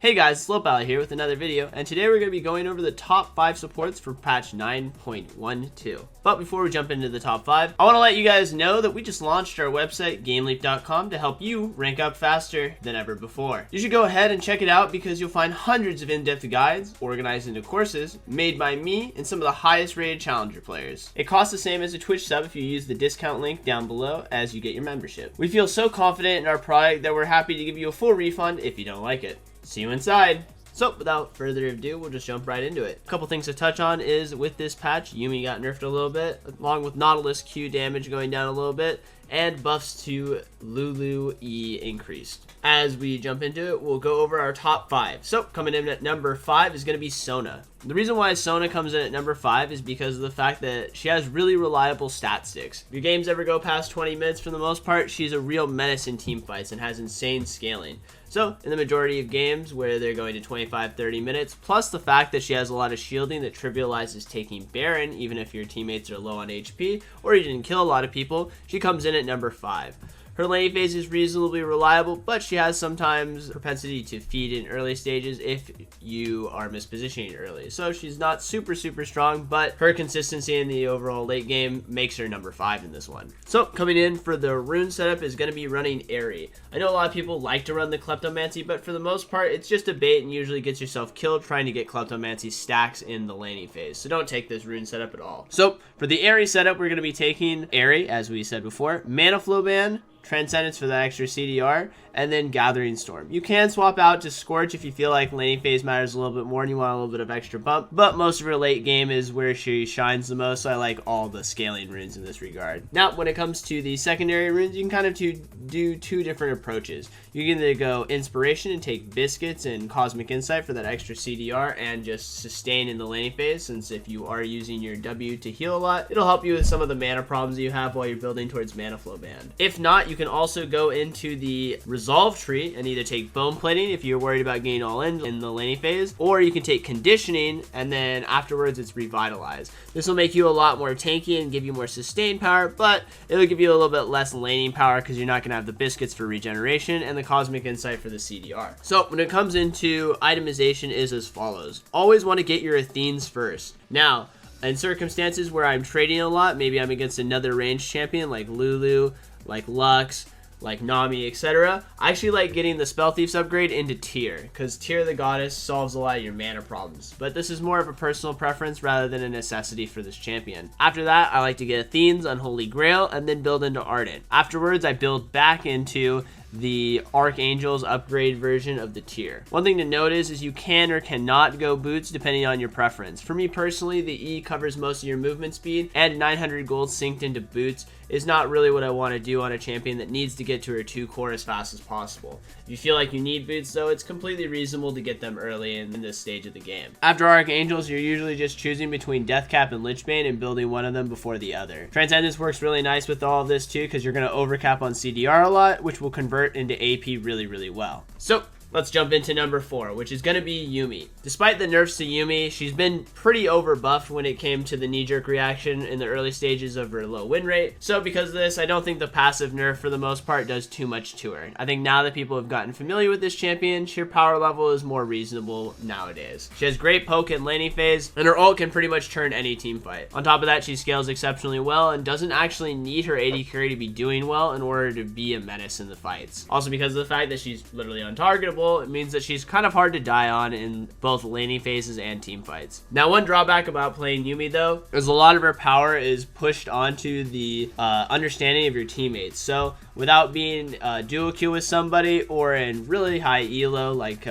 Hey guys, Slopeball here with another video, and today we're going to be going over the top 5 supports for patch 9.12. But before we jump into the top 5, I want to let you guys know that we just launched our website, GameLeap.com, to help you rank up faster than ever before. You should go ahead and check it out because you'll find hundreds of in-depth guides organized into courses made by me and some of the highest rated challenger players. It costs the same as a Twitch sub if you use the discount link down below as you get your membership. We feel so confident in our product that we're happy to give you a full refund if you don't like it. See you inside. So without further ado, we'll just jump right into it. A couple things to touch on is with this patch, Yuumi got nerfed a little bit, along with Nautilus Q damage going down a little bit, and buffs to Lulu E increased. As we jump into it, we'll go over our top 5. So coming in at number 5 is going to be Sona. The reason why Sona comes in at number 5 is because of the fact that she has really reliable stat sticks. If your games ever go past 20 minutes, for the most part, she's a real menace in team fights and has insane scaling. So in the majority of games where they're going to 25-30 minutes, plus the fact that she has a lot of shielding that trivializes taking Baron, even if your teammates are low on HP or you didn't kill a lot of people, she comes in at number 5. Her laning phase is reasonably reliable, but she has sometimes propensity to feed in early stages if you are mispositioning early. So she's not super strong, but her consistency in the overall late game makes her number 5 in this one. So coming in for the rune setup is going to be running Airy. I know a lot of people like to run the Kleptomancy, but for the most part, it's just a bait and usually gets yourself killed trying to get Kleptomancy stacks in the laning phase. So don't take this rune setup at all. So for the Airy setup, we're going to be taking Airy, as we said before, Mana Flow Ban, Transcendence for that extra CDR, and then Gathering Storm. You can swap out to Scorch if you feel like laning phase matters a little bit more and you want a little bit of extra bump, but most of her late game is where she shines the most, so I like all the scaling runes in this regard. Now, when it comes to the secondary runes, you can kind of do two different approaches. You can either go Inspiration and take Biscuits and Cosmic Insight for that extra CDR and just sustain in the laning phase, since if you are using your W to heal a lot, it'll help you with some of the mana problems you have while you're building towards Mana Flow Band. If not, you can also go into the Resolve tree and either take Bone Plating if you're worried about getting all in the laning phase, or you can take Conditioning and then afterwards it's Revitalize. This will make you a lot more tanky and give you more sustain power, but it'll give you a little bit less laning power because you're not going to have the Biscuits for regeneration and the Cosmic Insight for the CDR. So when it comes into itemization is as follows. Always want to get your Athenes first. Now, in circumstances where I'm trading a lot, maybe I'm against another ranged champion like Lulu, like Lux, like Nami, etc. I actually like getting the Spell Thieves upgrade into Tyr, because Tyr the Goddess solves a lot of your mana problems. But this is more of a personal preference rather than a necessity for this champion. After that, I like to get Athene's Unholy Grail and then build into Ardent. Afterwards, I build back into the Archangel's upgrade version of the Tyr. One thing to note is you can or cannot go boots depending on your preference. For me personally, the E covers most of your movement speed, and 900 gold synced into boots is not really what I want to do on a champion that needs to get to her 2 core as fast as possible. If you feel like you need boots though, it's completely reasonable to get them early in this stage of the game. After Archangels, you're usually just choosing between Deathcap and Lichbane and building one of them before the other. Transcendence works really nice with all of this too, because you're going to overcap on CDR a lot, which will convert into AP really well. So let's jump into number 4, which is going to be Yuumi. Despite the nerfs to Yuumi, she's been pretty overbuffed when it came to the knee-jerk reaction in the early stages of her low win rate. So because of this, I don't think the passive nerf for the most part does too much to her. I think now that people have gotten familiar with this champion, her power level is more reasonable nowadays. She has great poke and laning phase, and her ult can pretty much turn any team fight. On top of that, she scales exceptionally well and doesn't actually need her AD carry to be doing well in order to be a menace in the fights. Also because of the fact that she's literally untargetable, it means that she's kind of hard to die on in both laning phases and team fights. Now, one drawback about playing Yuumi though is a lot of her power is pushed onto the understanding of your teammates. So without being duo Q with somebody or in really high elo like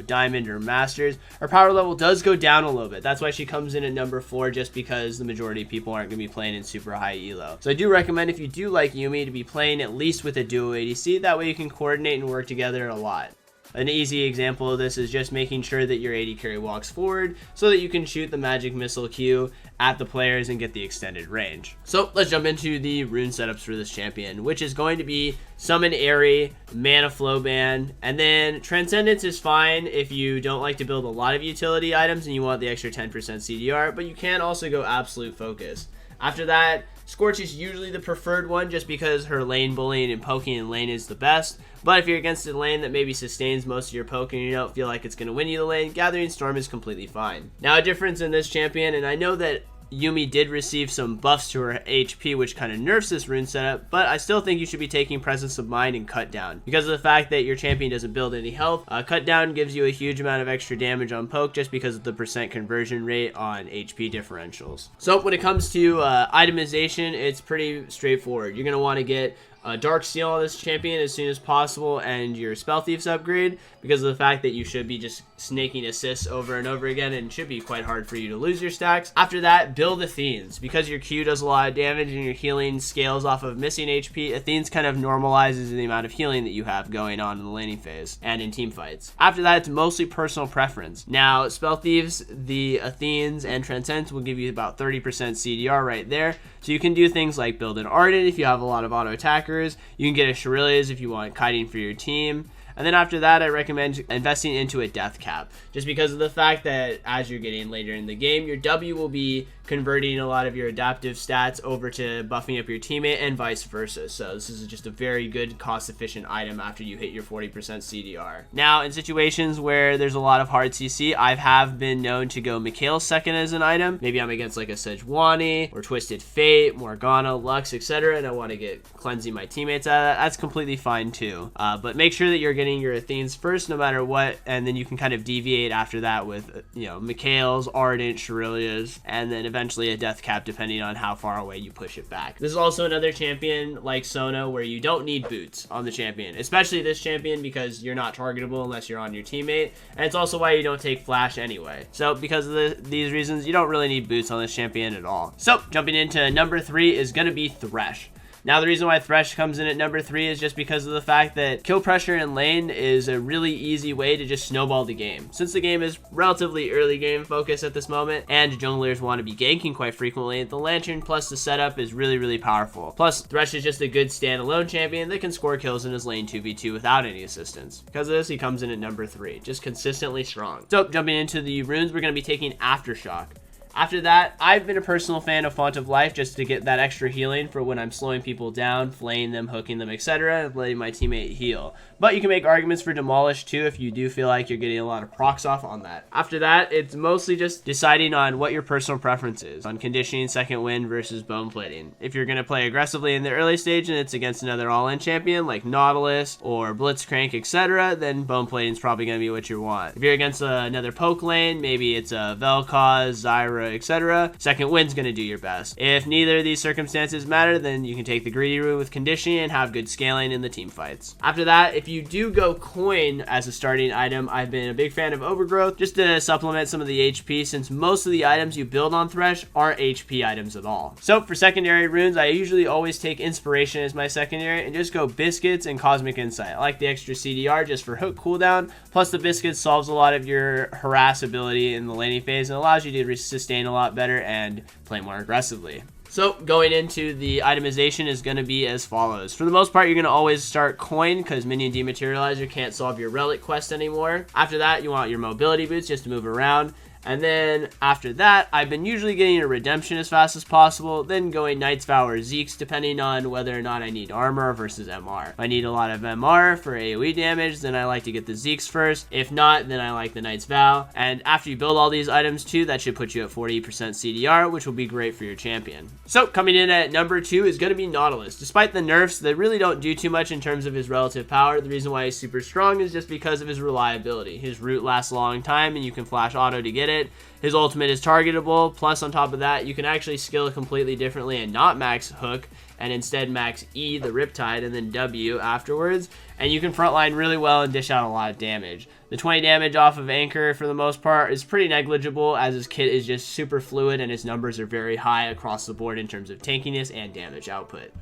Diamond or Masters, her power level does go down a little bit. That's why she comes in at number 4, just because the majority of people aren't going to be playing in super high elo. So I do recommend, if you do like Yuumi, to be playing at least with a duo ADC. That way you can coordinate and work together a lot. An easy example of this is just making sure that your AD carry walks forward so that you can shoot the magic missile Q at the players and get the extended range. So let's jump into the rune setups for this champion, which is going to be Summon Airy, Mana Flow Ban, and then Transcendence is fine if you don't like to build a lot of utility items and you want the extra 10% CDR, but you can also go Absolute Focus. After that, Scorch is usually the preferred one just because her lane bullying and poking in lane is the best. But if you're against a lane that maybe sustains most of your poke and you don't feel like it's going to win you the lane, Gathering Storm is completely fine. Now, a difference in this champion, and I know that Yuumi did receive some buffs to her HP, which kind of nerfs this rune setup, but I still think you should be taking Presence of Mind and Cut Down. Because of the fact that your champion doesn't build any health, Cut Down gives you a huge amount of extra damage on poke just because of the percent conversion rate on HP differentials. So when it comes to itemization, it's pretty straightforward. You're going to want to get a Dark Seal on this champion as soon as possible, and your Spell Thieves upgrade, because of the fact that you should be just snaking assists over and over again, and it should be quite hard for you to lose your stacks. After that, build Athenes. Because your Q does a lot of damage and your healing scales off of missing HP, Athenes kind of normalizes the amount of healing that you have going on in the laning phase and in team fights. After that, it's mostly personal preference. Now, Spell Thieves, the Athenes, and Transcendence will give you about 30% CDR right there, so you can do things like build an Ardent if you have a lot of auto attackers. You can get a Shirelles if you want kiting for your team. And then after that, I recommend investing into a death cap, just because of the fact that as you're getting later in the game, your W will be converting a lot of your adaptive stats over to buffing up your teammate and vice versa. So this is just a very good cost-efficient item after you hit your 40% CDR. Now, in situations where there's a lot of hard CC, I have been known to go Mikhail's second as an item. Maybe I'm against like a Sejuani or Twisted Fate, Morgana, Lux, etc., and I want to get cleansing my teammates out of that. That's completely fine too. But make sure that you're getting your Athenes first no matter what, and then you can kind of deviate after that with, you know, Mikhail's, Ardent, Shirelles, and then eventually a death cap depending on how far away you push it back. This is also another champion like Sona where you don't need boots on the champion, especially this champion, because you're not targetable unless you're on your teammate, and it's also why you don't take flash anyway. So because of these reasons, you don't really need boots on this champion at all. So jumping into number 3 is going to be Thresh. Now, the reason why Thresh comes in at number 3 is just because of the fact that kill pressure in lane is a really easy way to just snowball the game. Since the game is relatively early game focus at this moment, and junglers want to be ganking quite frequently, the Lantern plus the setup is really, really powerful. Plus, Thresh is just a good standalone champion that can score kills in his lane 2v2 without any assistance. Because of this, he comes in at number 3, just consistently strong. So, jumping into the runes, we're going to be taking Aftershock. After that, I've been a personal fan of Font of Life just to get that extra healing for when I'm slowing people down, flaying them, hooking them, etc., and letting my teammate heal. But you can make arguments for Demolish too if you do feel like you're getting a lot of procs off on that. After that, it's mostly just deciding on what your personal preference is on conditioning, second wind versus bone plating. If you're going to play aggressively in the early stage and it's against another all-in champion like Nautilus or Blitzcrank, etc., then bone plating is probably going to be what you want. If you're against another poke lane, maybe it's a Vel'Koz, Zyra, etc., second wind's going to do your best. If neither of these circumstances matter, then you can take the greedy rune with conditioning and have good scaling in the team fights. After that, if you do go coin as a starting item, I've been a big fan of Overgrowth just to supplement some of the HP, since most of the items you build on Thresh aren't HP items at all. So for secondary runes, I usually always take Inspiration as my secondary and just go Biscuits and Cosmic Insight. I like the extra CDR just for hook cooldown, plus the Biscuits solves a lot of your harass ability in the laning phase and allows you to sustain a lot better and play more aggressively. So going into the itemization is going to be as follows. For the most part, you're going to always start coin because Minion Dematerializer can't solve your relic quest anymore. After that, you want your mobility boots just to move around. And then after that, I've been usually getting a redemption as fast as possible, then going Knight's Vow or Zeke's depending on whether or not I need armor versus MR. If I need a lot of MR for AoE damage, then I like to get the Zeke's first. If not, then I like the Knight's Vow. And after you build all these items too, that should put you at 40% CDR, which will be great for your champion. So coming in at number 2 is going to be Nautilus. Despite the nerfs that really don't do too much in terms of his relative power, the reason why he's super strong is just because of his reliability. His root lasts a long time and you can flash auto to get it. His ultimate is targetable, plus on top of that, you can actually skill completely differently and not max hook, and instead max E, the Riptide, and then W afterwards, and you can frontline really well and dish out a lot of damage. The 20 damage off of Anchor, for the most part, is pretty negligible, as his kit is just super fluid and his numbers are very high across the board in terms of tankiness and damage output.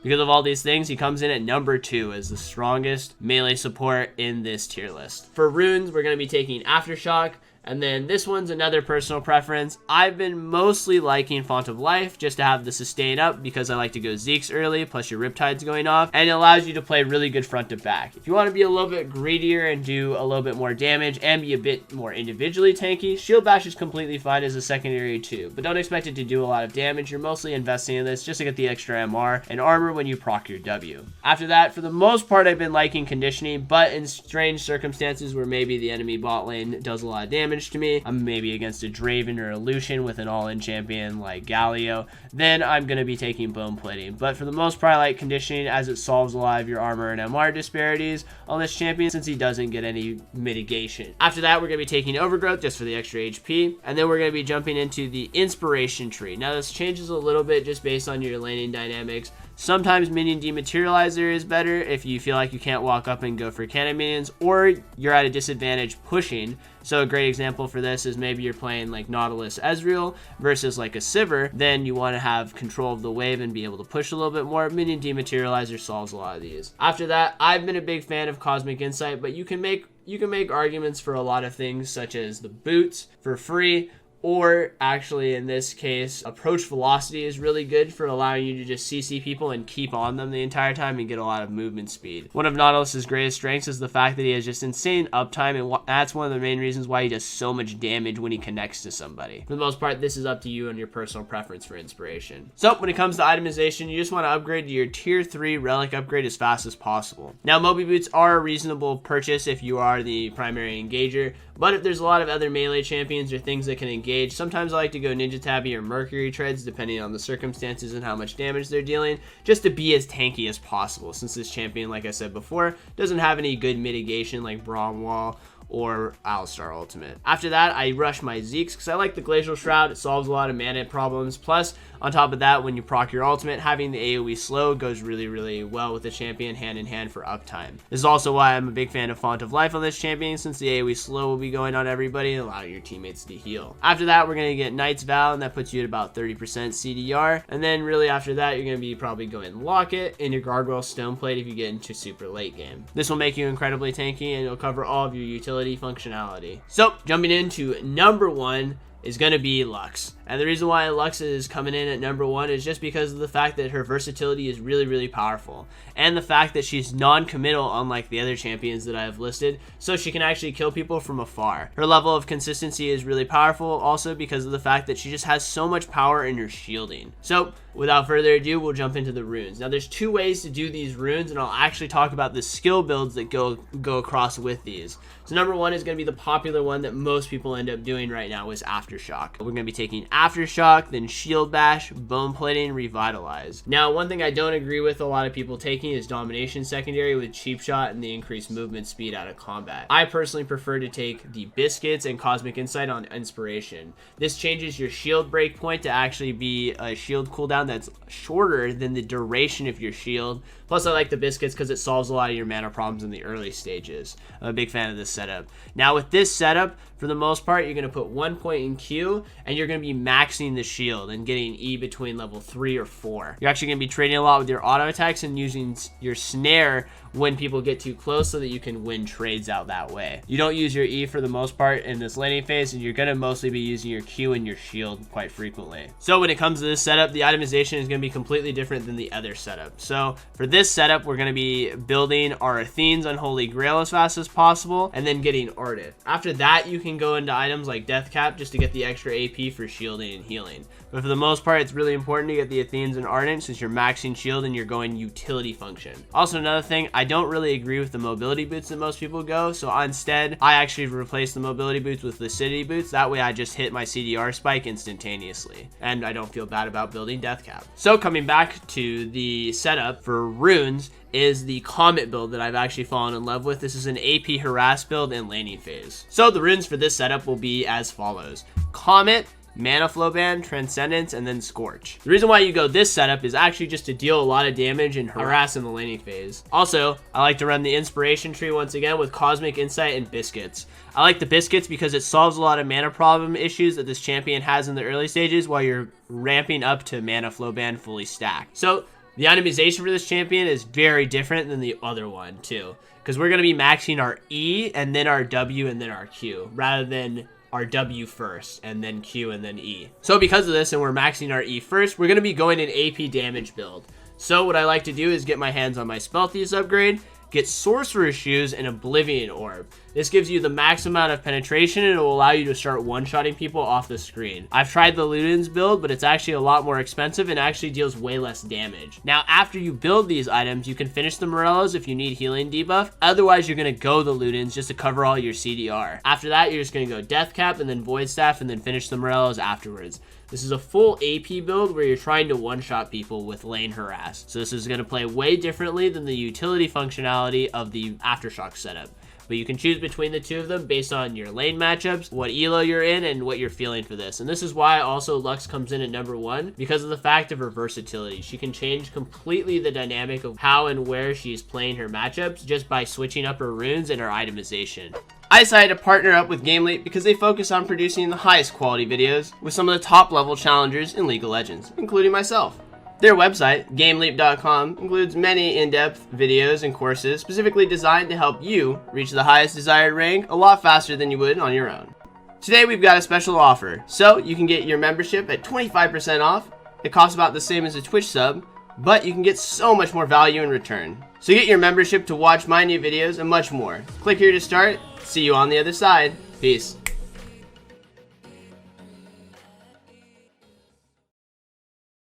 Because of all these things, he comes in at number 2 as the strongest melee support in this tier list. For runes, we're going to be taking Aftershock, And then this one's another personal preference. I've been mostly liking Font of Life just to have the sustain up because I like to go Zeke's early, plus your Riptide's going off, and it allows you to play really good front to back. If you want to be a little bit greedier and do a little bit more damage and be a bit more individually tanky, Shield Bash is completely fine as a secondary too, but don't expect it to do a lot of damage. You're mostly investing in this just to get the extra MR and armor when you proc your W. After that, for the most part, I've been liking conditioning, but in strange circumstances where maybe the enemy bot lane does a lot of damage to me, I'm maybe against a Draven or a Lucian with an all-in champion like Galio, then I'm going to be taking bone plating. But for the most part, I like conditioning as it solves a lot of your armor and MR disparities on this champion since he doesn't get any mitigation. After that, we're going to be taking Overgrowth just for the extra HP, and then we're going to be jumping into the Inspiration tree. Now this changes a little bit just based on your laning dynamics. Sometimes minion dematerializer is better if you feel like you can't walk up and go for cannon minions, or you're at a disadvantage pushing. So a great example for this is maybe you're playing like Nautilus Ezreal versus like a Sivir, then you want to have control of the wave and be able to push a little bit more. Minion dematerializer solves a lot of these. After that, I've been a big fan of Cosmic Insight, but you can make arguments for a lot of things such as the boots for free, or actually in this case, approach velocity is really good for allowing you to just CC people and keep on them the entire time and get a lot of movement speed. One of Nautilus's greatest strengths is the fact that he has just insane uptime, and that's one of the main reasons why he does so much damage when he connects to somebody. For the most part, this is up to you and your personal preference for inspiration. So when it comes to itemization, you just want to upgrade to your tier 3 relic upgrade as fast as possible. Now Moby Boots are a reasonable purchase if you are the primary engager, but if there's a lot of other melee champions or things that can engage, sometimes I like to go Ninja Tabby or Mercury Treads depending on the circumstances and how much damage they're dealing, just to be as tanky as possible, since this champion, like I said before, doesn't have any good mitigation like Braum Wall or Alistar Ultimate. After that, I rush my Zeke's because I like the Glacial Shroud. It solves a lot of mana problems. Plus, on top of that, when you proc your ultimate, having the AoE slow goes really, really well with the champion hand in hand for uptime. This is also why I'm a big fan of Font of Life on this champion, since the AoE slow will be going on everybody and allowing your teammates to heal. After that, we're going to get Knight's Vow, and that puts you at about 30% CDR. And then really after that, you're going to be probably going Locket and your Gargoyle Stoneplate if you get into super late game. This will make you incredibly tanky and it'll cover all of your utility functionality. So jumping into number 1 is going to be Lux. And the reason why Lux is coming in at number 1 is just because of the fact that her versatility is really, really powerful. And the fact that she's non-committal unlike the other champions that I have listed, so she can actually kill people from afar. Her level of consistency is really powerful also because of the fact that she just has so much power in her shielding. So without further ado, we'll jump into the runes. Now there's 2 ways to do these runes, and I'll actually talk about the skill builds that go across with these. So number 1 is going to be the popular one that most people end up doing right now is Aftershock. We're going to be taking Aftershock, then Shield Bash, Bone Plating, Revitalize. Now one thing I don't agree with a lot of people taking is Domination secondary with Cheap Shot and the increased movement speed out of combat. I personally prefer to take the Biscuits and Cosmic Insight on Inspiration. This changes your shield break point to actually be a shield cooldown that's shorter than the duration of your shield. Plus I like the Biscuits because it solves a lot of your mana problems in the early stages. I'm a big fan of this setup. Now with this setup, for the most part, you're going to put 1 point in Q, and you're going to be maxing the shield and getting E between level 3 or 4. You're actually going to be trading a lot with your auto attacks and using your snare when people get too close so that you can win trades out that way. You don't use your E for the most part in this laning phase, and you're going to mostly be using your Q and your shield quite frequently. So when it comes to this setup, the itemization is going to be completely different than the other setup. So for this setup, we're going to be building our Athene's Unholy Grail as fast as possible, and then getting Ardent. After that, you can go into items like Death Cap just to get the extra AP for shielding and healing. But for the most part, it's really important to get the Athene's and Ardent since you're maxing shield and you're going utility function. Also, another thing, I don't really agree with the mobility boots that most people go, so instead, I actually replaced the mobility boots with Lucidity boots. That way I just hit my CDR spike instantaneously, and I don't feel bad about building Death Cap. So coming back to the setup for runes, is the Comet build that I've actually fallen in love with. This is an AP harass build in laning phase. So the runes for this setup will be as follows: Comet, Mana Flow Band, Transcendence, and then Scorch. The reason why you go this setup is actually just to deal a lot of damage and harass in the laning phase. Also, I like to run the Inspiration tree once again with Cosmic Insight and Biscuits. I like the Biscuits because it solves a lot of mana problem issues that this champion has in the early stages while you're ramping up to Mana Flow Band fully stacked. So the itemization for this champion is very different than the other one too, because we're going to be maxing our E and then our W and then our Q rather than our W first, and then Q, and then E. So because of this, and we're maxing our E first, we're going to be going an AP damage build. So what I like to do is get my hands on my Spellthief's upgrade, get Sorcerer's Shoes, and Oblivion Orb. This gives you the max amount of penetration, and it will allow you to start one-shotting people off the screen. I've tried the Luden's build, but it's actually a lot more expensive and actually deals way less damage. Now, after you build these items, you can finish the Morellos if you need healing debuff. Otherwise, you're going to go the Luden's just to cover all your CDR. After that, you're just going to go Death Cap, and then Void Staff, and then finish the Morellos afterwards. This is a full AP build where you're trying to one-shot people with lane harass. So this is going to play way differently than the utility functionality of the Aftershock setup. But you can choose between the two of them based on your lane matchups, what elo you're in, and what you're feeling for this. And this is why also Lux comes in at number 1, because of the fact of her versatility. She can change completely the dynamic of how and where she's playing her matchups just by switching up her runes and her itemization. I decided to partner up with GameLeap because they focus on producing the highest quality videos with some of the top level challengers in League of Legends, including myself. Their website, GameLeap.com, includes many in-depth videos and courses specifically designed to help you reach the highest desired rank a lot faster than you would on your own. Today we've got a special offer, so you can get your membership at 25% off. It costs about the same as a Twitch sub, but you can get so much more value in return. So get your membership to watch my new videos and much more. Click here to start. See you on the other side. Peace.